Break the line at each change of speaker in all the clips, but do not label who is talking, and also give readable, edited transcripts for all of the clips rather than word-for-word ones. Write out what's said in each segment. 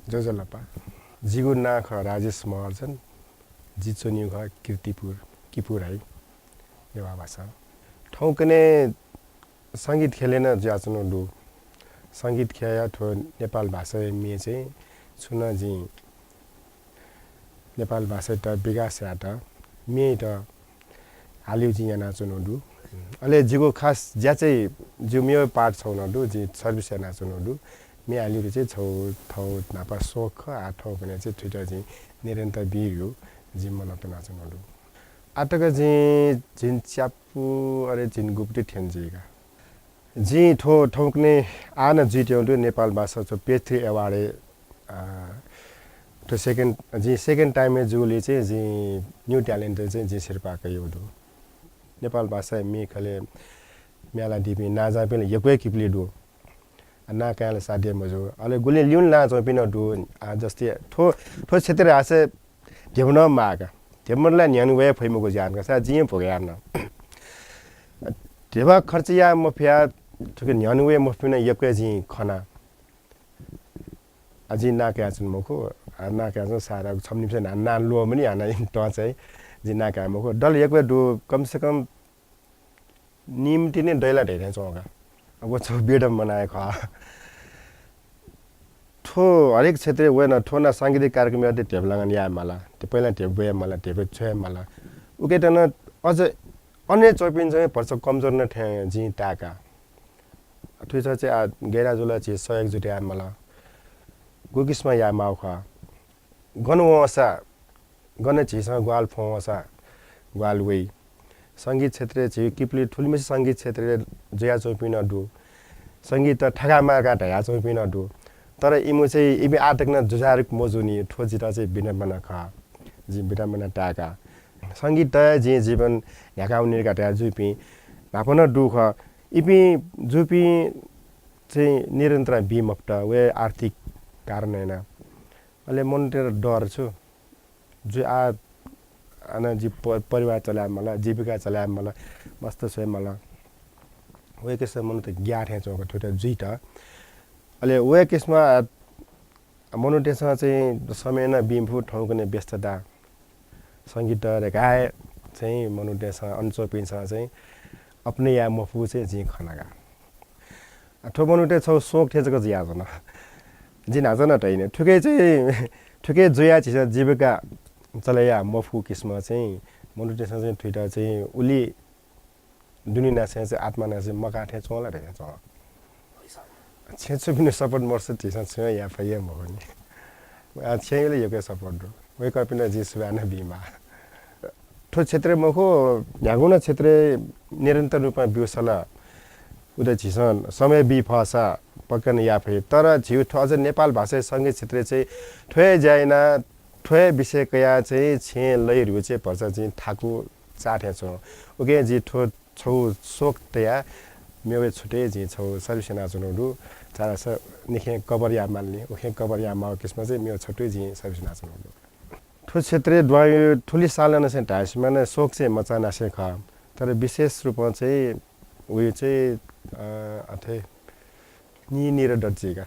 जोजलपा जिगु नाख राजेश महर्जन जिचोनिउ ख कीर्तिपुर किपुराई नेवा भाषा ठौकने संगीत खेलेन ज्याचनो दु संगीत खया ठो नेपाल भाषा मे चाहिँ छुन जी नेपाल भाषा त विकास यात मे त हालिउ जी याना चुनो दु अले जिगो खास ज्या चाहिँ जो मेरो पार्ट छौ न दु जी सर्भिस याना चुनो दु मे हालिउ चाहिँ छौ थौ नापा सोख आ ठौ भने चाहिँ ट्विटर जी निरन्तर बिरु जी मन त नाचुनो दु आटक जी जिन च्यापु अरे जिन गुप्ती ठेन्जीका जी ठो ठौकने आन जिट्यो दु नेपाल भाषा छ Pvt अवार्ड तो सेकेन्ड टाइम में जुले चाहिँ जी न्यू ट्यालेन्ट चाहिँ जी शेर्पाको यो दु नेपाल भाषा मे खले म्याला दिपी नाजा पनि यकै किप्ले दु ना काले साध्य मजो अले गुले लिउन ना जो पिन दु जस्तै ठो क्षेत्र आसे देउन मागा देमनला न्यानु वे फैमको जानका सा जिम भोग्यान देवा खर्चया मफिया ठके न्यानु वे मफिन यकै जी खना अझै नाका छन् मको नाका छ सारा छम्नि छ ना लो पनि हाना ट चाहिँ जी नाका मको डल एक दु कम से कम निम्ति नै दैला ढेरे चौका अब छ बेडम बनाए ख ठो हरेक क्षेत्र वेन ठो न सांगीतिक कार्यक्रम यते टेबलंगन या मला त्यो पहिला टेबे मला टेबे छ मला उके त न अझ अन्य चोपिन चाहिँ पर्छ कमजोर न ठे जी टाका ठुइ चाहिँ गेरा जुला चाहिँ सहयोग जुट्या मला गोकिसमा या माउ ख गनवसा गने छिसँग ग्वाल फोसा ग्वाल वे संगीत क्षेत्र चाहिँ किप्ली ठुलमे संगीत क्षेत्र जया चोपिन दु संगीत ठगामा का ढया चोपिन दु तर इमु चाहिँ इबे आटक न जुजारुक मोजुनी ठोजिता चाहिँ बिनमना ख जी बिनमना टाका संगीत जी जीवन याकाउनी का ढया जुपी भापन दुख इपी जुपी चाहिँ निरन्तर बिमप्ट वे आर्थिक कारण हैन अले मन डर छु जो आना जी परिवार चलाए मलाई जीविका चलाए मलाई मस्त छ मलाई वे केस मन त ग्या ठे चोक ठोटा जुइटा अले वे केसमा मोनोटेसन चाहिँ समय न बिमफु ठौकने व्यस्तता संगीत र गाए चाहिँ मोनोटेसन अनचोपिन्छ चाहिँ अपने या मफु चाहिँ जी खनागा ठो मोनोटे छौ सोक ठेजको जिया जन जिन आज न टैने ठुके चाहिँ ठुके जोया छिस जीविका चलाया मफु किस्म चाहिँ मोनोटेसन चाहिँ ट्विटर चाहिँ उली दुनिया चाहिँ आत्मा चाहिँ मकाठे चोला रे चो छेछु पनि सपोर्ट मर्छ छिस छ या फय म पनि आ छेले यो के सपोर्ट दो वे कपिना जी सुवाना बिमा ठो क्षेत्र मको यागुना क्षेत्र निरन्तर रूपमा बिउसला उदय छिसन समय बि फसा पक्कन या फय तर छिउ अझ नेपाल भाषा संगीत क्षेत्र चाहिँ ठोय जाइना ठोय विषय कया चाहिँ छे लैरु चाहिँ पर्छ चाहिँ ठाकु चाठे छ ओके जी ठो छौ सोक तया मेवे छुटे जी छौ सर्भिसना चुनौडु चारा छ निखे कबरिया मान्ने ओखे कबरिया माउ किस्म चाहिँ मेरो छुटे जी सर्भिसना चुनौडु ठो क्षेत्र द्वाय ठुली सालना चाहिँ टाइसमा न सोक चाहिँ मचाना से ख तर विशेष रूपमा चाहिँ उयो चाहिँ अथे नि निर डजिका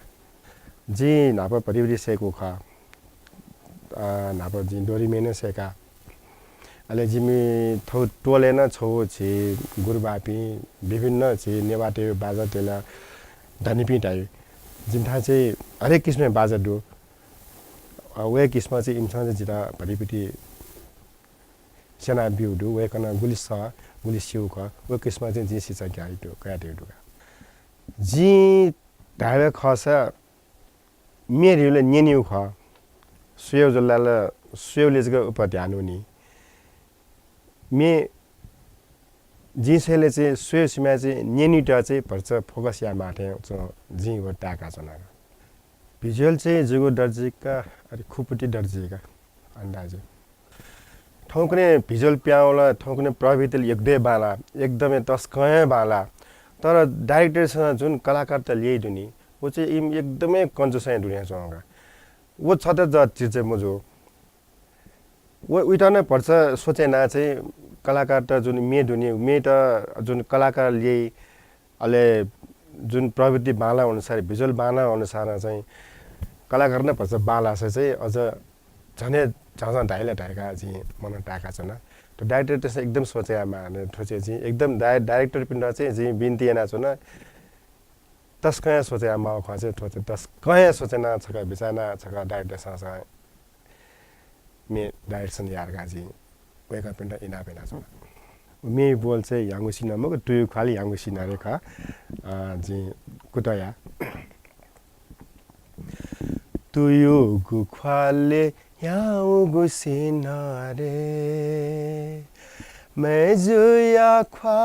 जी नाप परिवरी सेको ख नाप जी डोरी मेने सेका अले जिमी थौ टोले न छौ छि गुरबापी विभिन्न छि नेवाटे बाजा तेला धनीपी टाइ जिन्था चाहिँ हरेक किसिमले बाजा दु वे किस्म चाहिँ इमसँग चाहिँ जिता परिपटी सेना बिउ दु वे कना गुलिस गुलिस्यु ख वे किस्म चाहिँ जी सिचा ग्याइ दु काटे दु जी ढावे खसा मेरिले नेनिउ ख सुयो जल्लाल सुयोले जग उप ध्यान हुनी मे जिसेले चाहिँ सुयो सिमा चाहिँ नेनिटा चाहिँ पर्छ फोकस या माथे जी व टाका छना भिजुअल चाहिँ जुगो दर्जिका अरे खुपटी दर्जिका अन्दाज ठौकने भिजुअल प्याउला ठौकने प्रविधिले एकदमै बाला एकदमै तस्कय बाला तर डाइरेक्टरसँग जुन कलाकार त ल्याइ दुनी वो चाहिँ एकदमै कन्जुसाइ दुनिया सँग वो छ त ज चिज चाहिँ मजो वो उइटा नै पर्छ सोचे ना चाहिँ कलाकार त जुन मे दुनी मे त जुन कलाकार ल्याइ अले जुन प्रविधि बाला अनुसार भिजुअल बाला अनुसार चाहिँ कलाकार नै पर्छ बालासे चाहिँ अझ झनै झझ ढाइला ढाइका चाहिँ मन टाका छ न तो डाइरेक्टर त्यसै एकदम सोचेमा ने ठोचे चाहिँ एकदम डाइरेक्टर पिन चाहिँ जी बिन्ती एना छ न तस कया सोचेमा खसे ठोचे तस कया सोचेना छका बिचाना छका डाइरेक्टर सँग मे डाइरेक्सन यार गाजी वेका पिन इना पेना छ मे बोल चाहिँ यांगु सिना मग टु खाली यांगु सिना रे खा जी कुटया तुयु गु खाले यांगु सिना रे मैं जुया ख्वा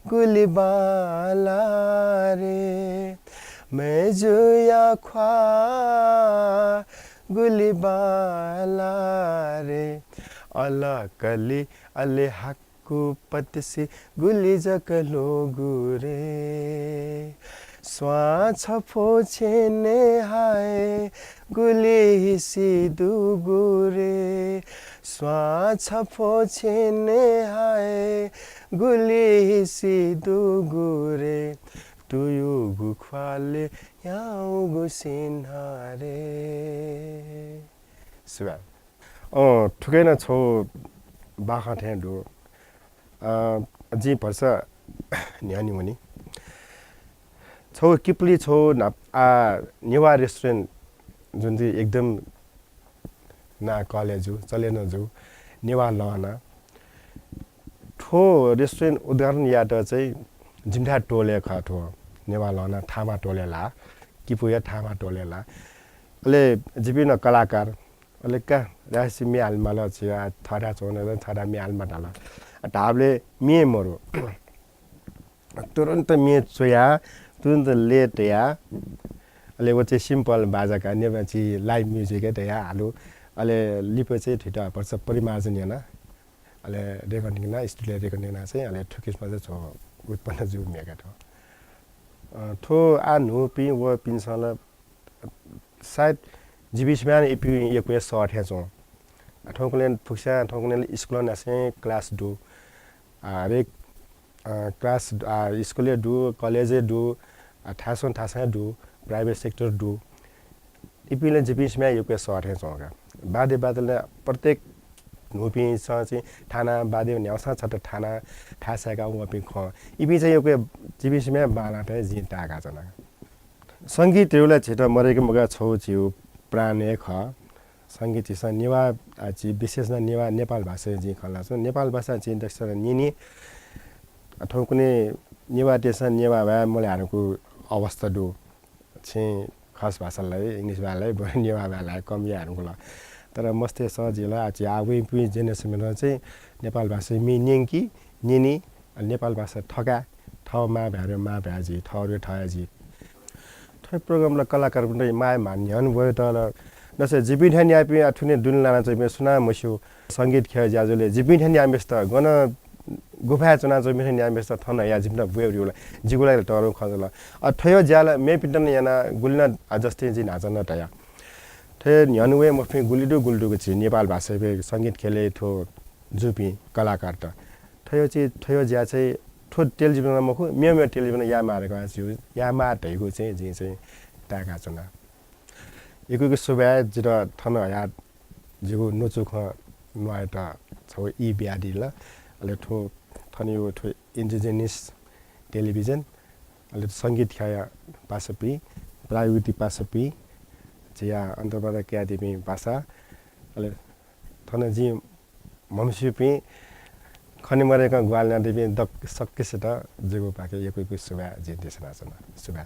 गुलिबाला रे मैं जुया ख्वा गुलिबाला रे अला कली अले हक्कु पत से गुली जकलो गुरे स्वा छफो छेने हाय गुली हिसी दुगुरे स्वा छफो छेने हाय गुली हिसी दुगुरे तुयु गुख्वाले याउ गुसिन्हारे सुबा ठुकै न छौ बाखा ठ्याडो जी पर्छ न्यानी मुनि छौ किप्ली छौ नेवा रेस्टुरेन्ट जुन चाहिँ एकदम ना कलेज हो चलेन जो नेवा लहना ठो रेस्टुरेन्ट उदाहरण याद चाहिँ जिम्ठा टोले खठो नेवा लहना थामा टोलेला किपुया थामा टोलेला ले जिबिन कलाकार अले का रासी मी आलमाला छिया थरा चोने थरा मी आलमा डाला ढाबले मी मरो तुरन्त मी चोया तुरन्त लेट या अले वो चाहिँ सिम्पल बाजाका नेबाची लाइभ म्युजिक है या हालु अले लिपो चाहिँ ठिटा पर्छ परिमार्जन याना अले रेकर्डिङ ना स्टुडियो रेकर्डिङ ना चाहिँ अले ठुकिसमा चाहिँ छ उत्पन्न जु मेगा ठो आ नु पि व पिनसल सायद जिबिसमान इपि एक वे सर्ट है छौ ठोकलेन फुक्सा ठोकलेन स्कुल नासे क्लास दु रे क्लास स्कुले दु कलेजे दु थासन थासा दु प्राइवेट सेक्टर दु इपिले जिबिसमा एक वे सर्ट है छौ बादे बादले प्रत्येक नुपि चाहिँ थाना बादे न्याउसा छट थाना थासाका वपि ख इपि चाहिँ एक जिबिसमा बालाटे जि टाका जना संगीत रेउला छिट मरेको मगा छौ छिउ प्राण ख संगीत छ नेवा चाहिँ विशेष न नेवा नेपाल भाषा जी खला छ नेपाल भाषा चाहिँ दक्ष निनी अथवा कुनै नेवा देश नेवा भए मलाई हारको अवस्था दु चाहिँ खास भाषालाई इंग्लिश भाषालाई नेवा भाषालाई कम यारको ल तर मस्ते सजिला चाहिँ आवे पि जेनेरेसन चाहिँ नेपाल भाषा मि निङकी निनी नेपाल भाषा ठगा ठमा भ्यारे मा भ्याजी ठरे ठयाजी ठै प्रोग्रामला कलाकार पनि माय मान्यन भयो त नसे जिबिठानी आपि आठुने दुनलाना चाहिँ सुना मस्यो संगीत ख्या जाजुले जिबिठानी आमेस्त गन गुफा चना चाहिँ मिठानी आमेस्त थन या जिम्ना बुयोला जिगुला टरो खजला ठयो ज्याला मे पिटन याना गुलिना जस्तै जि नाचन तया ठे न्यानुवे मफि गुलिडु गुल्डुको छि नेपाल भाषा संगीत खेले थो जुपी कलाकार त ठयो चाहिँ ठयो ज्या चाहिँ ठो टेलिभिजनमा मखु मेमे टेलिभिजन या मारेको छु या माटेको चाहिँ जि चाहिँ टाका चना एकको सुबा जिरा थन या जिगु नचुख नुआट छौ इ ब्याडी ल अले ठो थनियो ठो इन्डिजिनियस टेलिभिजन अले संगीत ख्याया पासपी प्राइवेटी पासपी जिया अन्तर्बाट क्यादेमी भाषा अले थन जी ममसिपी खनि मरेका ग्वालना देवी दक सक्केसटा जिगु पाके एकको सुबा जे देशना छ सुबा